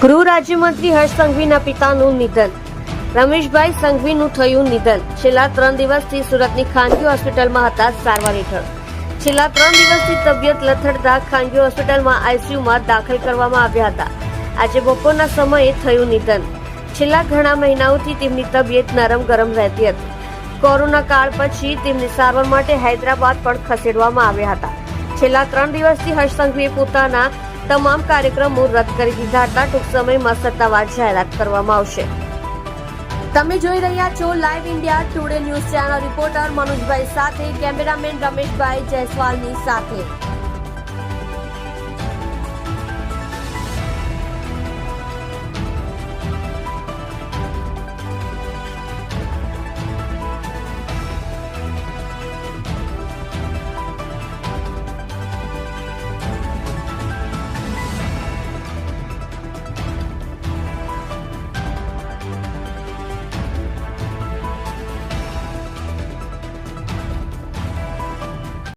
ગૃહ રાજ્યમંત્રી હર્ષ સંઘવીના પિતાનું નિધન. રમેશભાઈ સંઘવીનું થયું નિધન. છેલ્લા 3 દિવસથી સુરતની ખાનગી હોસ્પિટલમાં હતા સારવાર હેઠળ. છેલ્લા 3 દિવસથી તબિયત લથડતા ખાનગી હોસ્પિટલમાં આઈસીયુમાં દાખલ કરવામાં આવ્યા હતા. આજે બપોરના સમયે થયું નિધન. છેલ્લા ઘણા મહિનાઓથી તેમની તબિયત નરમ ગરમ રહેતી હતી. કોરોના કાળ પછી તેમને સારવાર માટે હૈદરાબાદ પણ ખસેડવામાં આવ્યા હતા. છેલ્લા 3 દિવસથી હર્ષ સંઘવીએ પોતાના તમામ કાર્યક્રમો રદ કરી દીધા હતા. ટૂંક સમયમાં સત્તાવાર જાહેરાત કરવામાં આવશે. તમે જોઈ રહ્યા છો live India Today news channel. Reporter મનોજભાઈ સાથે કેમેરામેન રમેશભાઈ જયસ્વાલની સાથે.